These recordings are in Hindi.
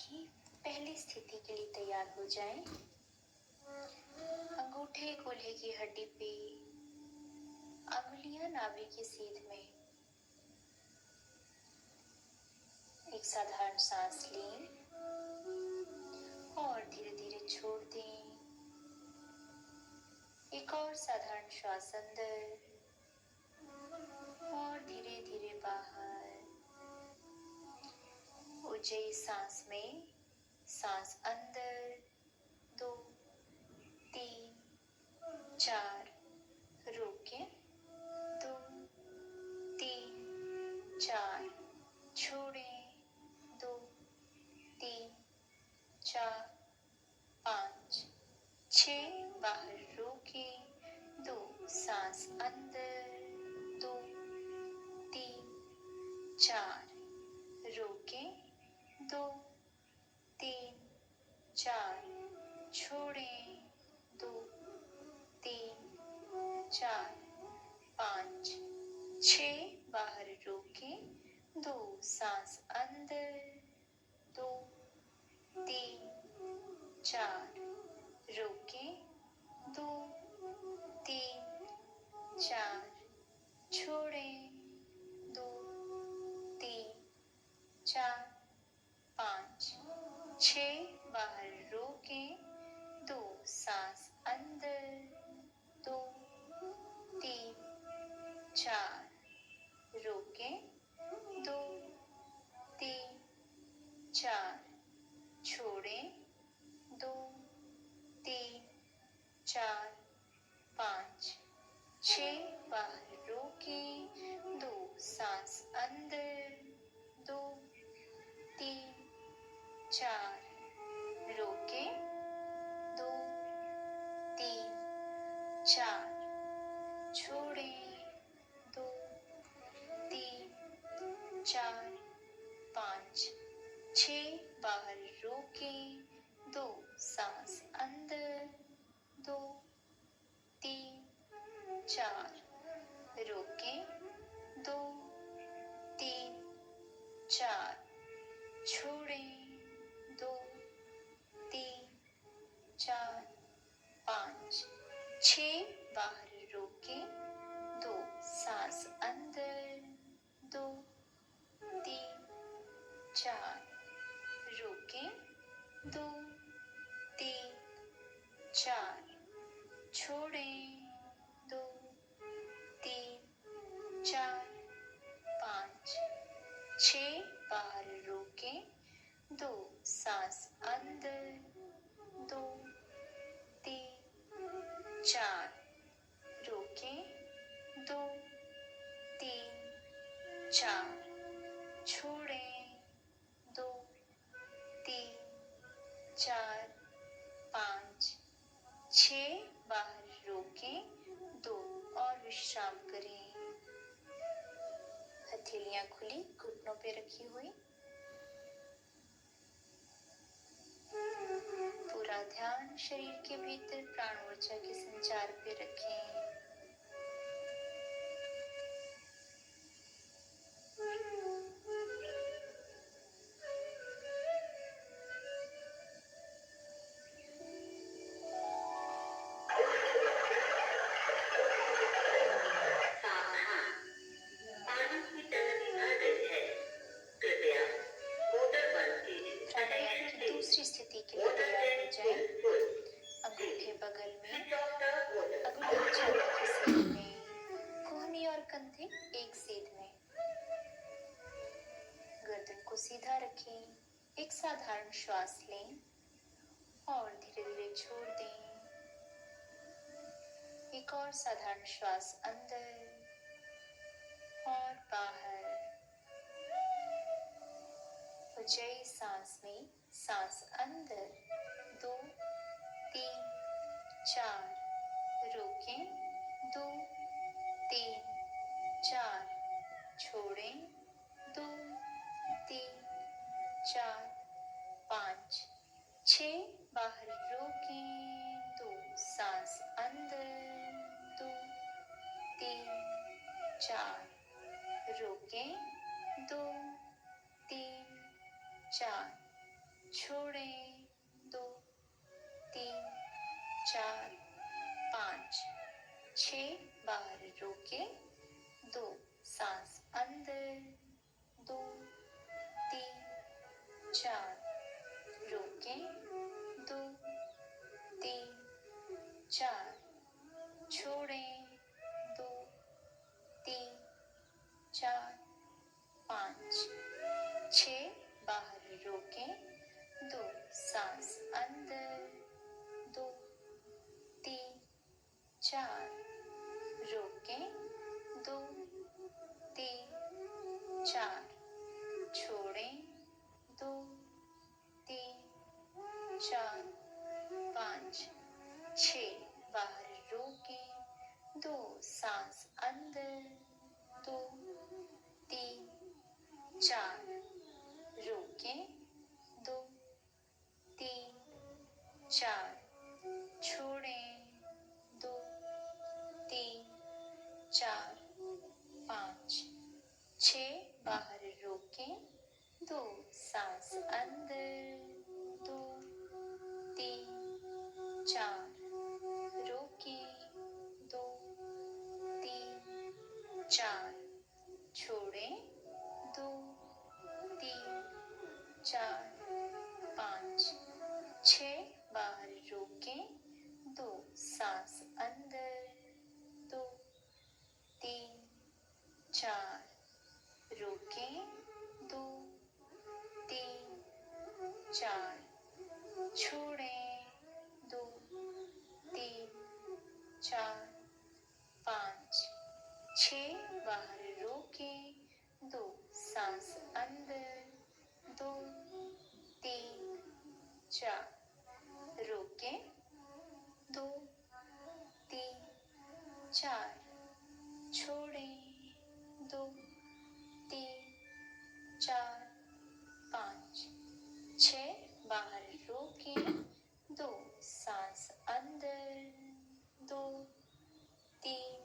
की पहली स्थिति के लिए तैयार हो जाएं। अंगूठे कूल्हे की हड्डी पे, अंगुलियां नाभि की सीध में। एक साधारण सांस लें और धीरे धीरे छोड़ दें। एक और साधारण श्वास अंदर और धीरे धीरे बाहर। ऊंचाई सांस में सांस अंदर 2 3 4, रोकें 2 3 4, छोड़ें 2 3 4 5 6, बाहर रोकें 2, सांस अंदर 2 3 4, रोकें 2 3 4, छोड़ें 2 3 4 5 6, बाहर रोकें 2, सांस अंदर 2 3 4, रोकें 2 3 4, छोड़ें 2 3 4 5 6, बाहर रोकें 2, सांस अंदर 2 3 4, रोकें 2 3 4, छोड़ें 2 3 4 5 6, बाहर रोकें 2, सांस अंदर 2 3 4, रोकें 2 3 4, छोड़ें 2 3 4 5 6, बाहर रोकें 2, सांस अंदर 2 3 4, रोकें 2 3 4, छोड़ें 2 3 4 5 6, बाहर रोकें 2, सांस अंदर 2 3 4, रोकें 2 3 4, छोड़ें 2 3 4 5 6, बाहर रोकें 2, सांस अंदर 2 3 4, रोकें 2 3 4, छोड़ें 2 3 4 5 6, बाहर रोकें 2 और विश्राम करें। हथेलियां खुली, घुटनों पे रखी हुई। पूरा ध्यान शरीर के भीतर प्राण ऊर्जा के संचार पे रखें। प्राणायाम की दूसरी स्थिति के लिए तैयार हो जाएं। अंगूठे बगल में, अंगुलियां छाती की सीध में, कोहनी और कंधे एक सीध में। गर्दन को सीधा रखें। एक साधारण श्वास लें और धीरे धीरे छोड़ दें। एक और साधारण श्वास अंदर और बाहर। ऊंचाई सांस में सांस अंदर 2 3 4, रोकें 2 3 4, छोड़ें 2 3 4 5 6, बाहर रोकें 2, सांस अंदर 2 3 4, रोकें 2 3 4, छोड़ें, 2, 3, 4, 5, 6, बाहर रोकें, 2, सांस अंदर, 2, 3, 4, रोकें, 2, 3, 4, छोड़ें, 2, 3, 4, 5, 6, बाहर रोकें, 2, सांस अंदर, 2, 3, 4, रोकें, 2, 3, 4, छोड़ें, 2, 3, 4, 5, 6, बाहर रोकें, 2, सांस अंदर, 2, 3, 4, रोकें, 2, 3, 4, छोड़ें, 2, 3, 4, 5, 6, बाहर रोकें, 2, सांस अंदर, 2, 3, 4, रोकें, 2, 3, 4, छोड़ें, 2, 3, 4, 5, 6, बाहर रोकें, 2, सांस अंदर, 2, 3, 4, रोकें, 2, 3, 4, छोड़ें, 2, 3, 4, 5, 6, बाहर रोकें, 2, सांस अंदर, 2, 3, 4, रोकें, 2, 3, 4, छोड़ें, 2, 3, 4, 5, 6, बाहर रोकें, 2, सांस अंदर, 2, 3,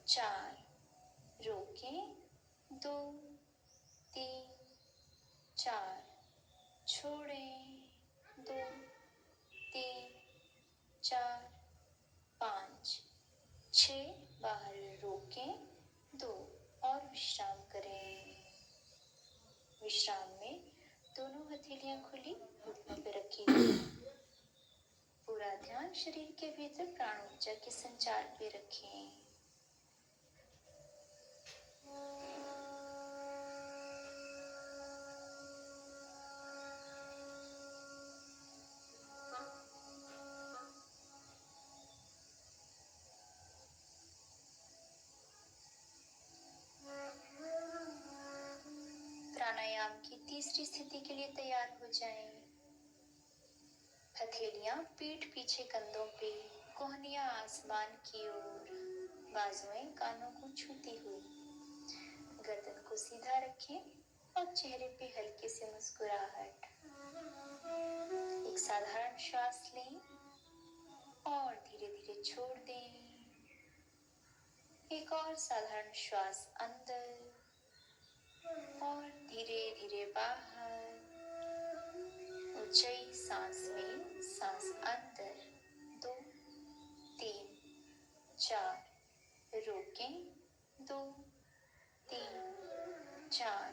4, रोकें, 2, 3, 4, छोड़ें, 2, 3, 4, 5, 6, बाहर रोकें, 2 और विश्राम करें। विश्राम में दोनों हथेलियां खुली घुटनों पर रखिए। पूरा ध्यान शरीर के भीतर प्राण ऊर्जा के संचार पे रखें। प्राणायाम की तीसरी स्थिति के लिए तैयार हो जाएं। हथेलियां पीठ पीछे कंधों पे, कोहनियां आसमान की ओर, बाजुएं कानों को छूती हुई। गर्दन को सीधा रखें और चेहरे पे हल्के से मुस्कुराहट। एक साधारण श्वास लें और धीरे धीरे छोड़ दें। एक और साधारण श्वास अंदर और धीरे धीरे बाहर। ऊंचाई सांस में, सांस अंदर, 2, 3, 4, रोकें, 2, 3, 4,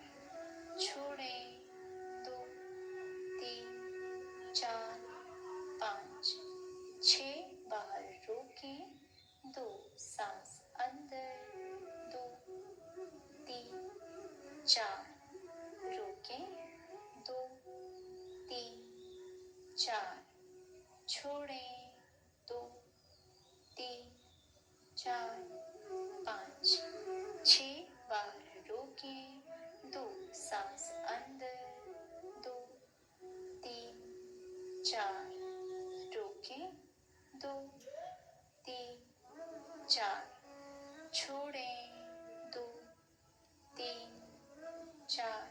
छोड़ें, 2, 3, 4, 5, 6, बाहर रोकें, 2, सांस अंदर, 2, 3, 4, रोकें, 2, 3, 4, छोड़ें, 2, 3, 4, 5, 6, बाहर रोकें, 2, सांस अंदर, 2, 3, 4, रोकें, 2, 3, 4, छोड़ें, 2, 3, 4,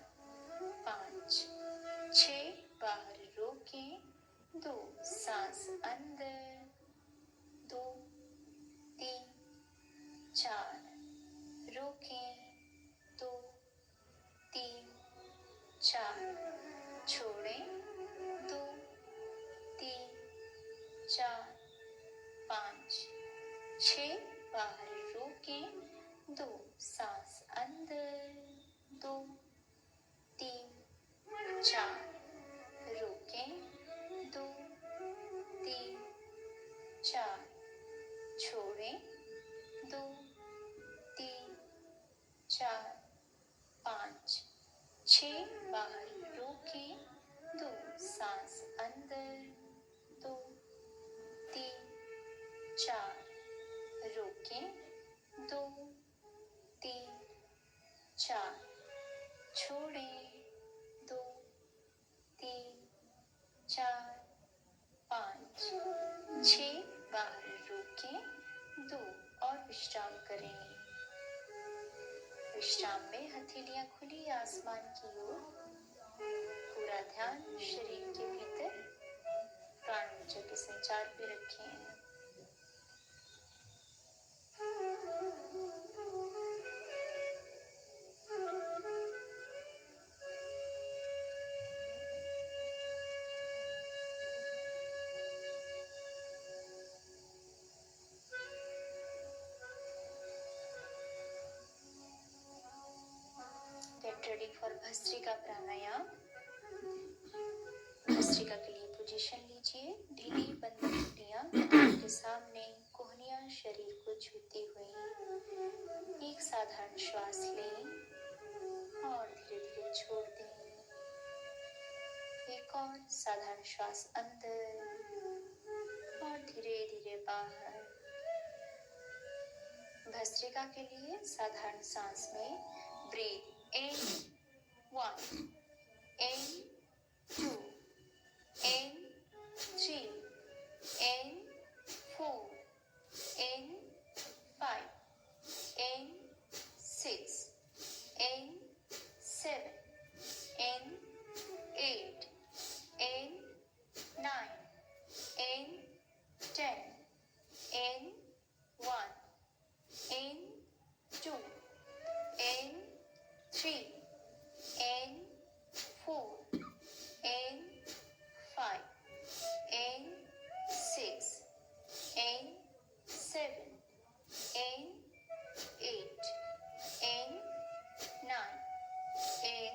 5, 6, बाहर रोकें, 2, सांस अंदर, 2, 3, 4, रोकें, 2, 3, 4, छोड़ें, 5, 6 बाहर रोकें, 2 सांस अंदर, 2, 3, 4 रोकें, 2, 3, 4 छोड़ें, 2, 3, 4, 5, 6 बाहर रोकें, 2 सांस अंदर, 2, 3, 4 रोकें, 2, 3, 4 छोड़ें, 2, 3, 4, 5, 6 बाहर रोकें, 2 और विश्राम करें। विश्राम में हथेलियां खुली आसमान की ओर, पूरा ध्यान शरीर के भीतर प्राण ऊर्जा के संचार पे रखें। Get ready for भस्त्रिका प्राणायाम। भस्त्रिका के लिए पोजीशन लीजिए। ढीली बंद मुट्ठियां के सामने, कोहनियां शरीर को छूती हुई। एक साधारण श्वास लें और धीरे धीरे छोड़ दें। एक और साधारण श्वास अंदर और धीरे धीरे बाहर। भस्त्रिका के लिए साधारण सांस में breathe in 1, in 2, in 3, in 4, in 5, in 6, in 7, in 8, in 9, in 10, in 1, in 2, in 3, in 4, in 5, in 6, in 7, in 8, in 9, in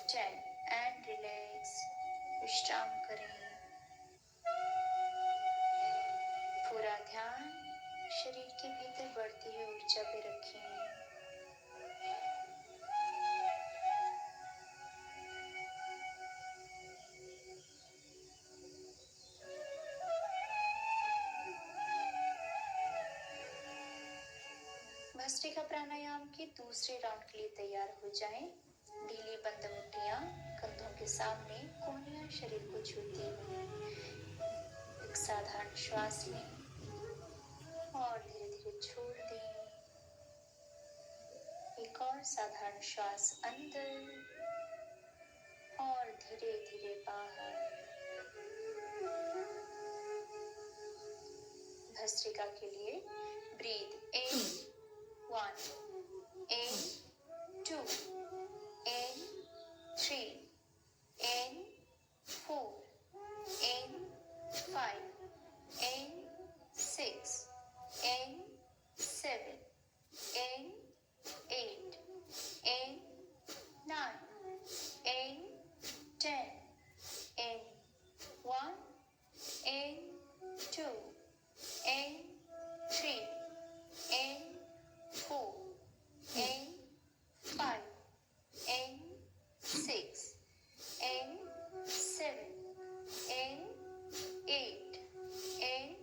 10 and relax। विश्राम करें। पूरा ध्यान शरीर के भीतर बढ़ती हुई ऊर्जा पे रखें। भस्त्रिका प्राणायाम के दूसरे राउंड के लिए तैयार हो जाएं। ढीली बंद मुट्ठियां कंधों के सामने, कोहनियां शरीर को छूती हुई। एक साधारण श्वास लें और धीरे धीरे छोड़ दें। एक और साधारण श्वास अंदर और धीरे धीरे बाहर। भस्त्रिका के लिए breathe in 1, in 2, in 3, in 4, in 5, in 6, in 7, in 8, in 9, in 10, in 1, in 2, in 3, in 4, in 5, in 6, in 7, in 8, in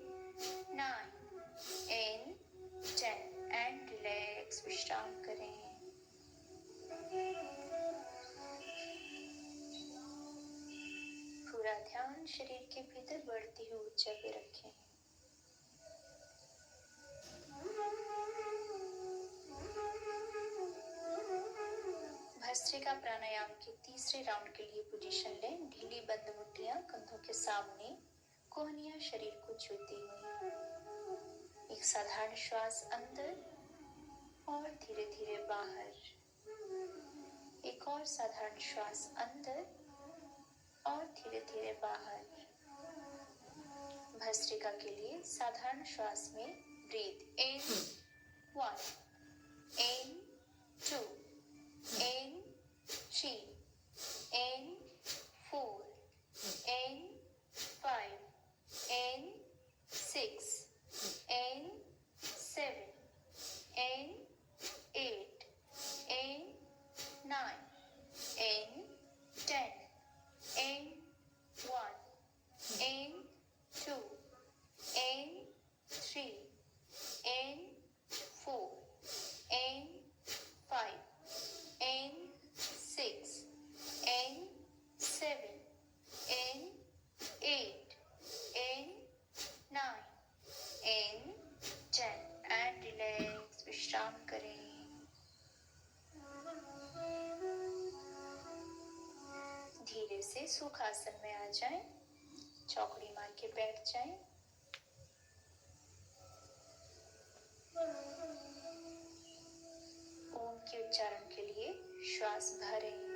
9, in 10 and relax। विश्राम करें। पूरा ध्यान शरीर के भीतर बढ़ती हुई ऊर्जा पे रखें। भस्त्रिका प्राणायाम के तीसरे राउंड के लिए पोजीशन लें। ढीली बंद मुट्ठियां कंधों के सामने, कोहनियां शरीर को छूती हुई। एक साधारण श्वास अंदर और धीरे धीरे बाहर। एक और साधारण श्वास अंदर और धीरे धीरे बाहर। भस्त्रिका के लिए साधारण श्वास में breathe in 1, in 2, in 3, in 4, in 5, in 6, in 7, in 8, in 9, in 10, in 1, in 2, in 3, in 4, in 5, in 6, in 7, in 8, in 9, in 10 and relax. विश्राम करें. धीरे से सुखासन में आ जाएं. चौकड़ी मार के बैठ जाएं. ओम के उच्चारण के लिए श्वास भरें.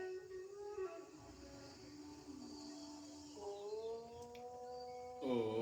Oh.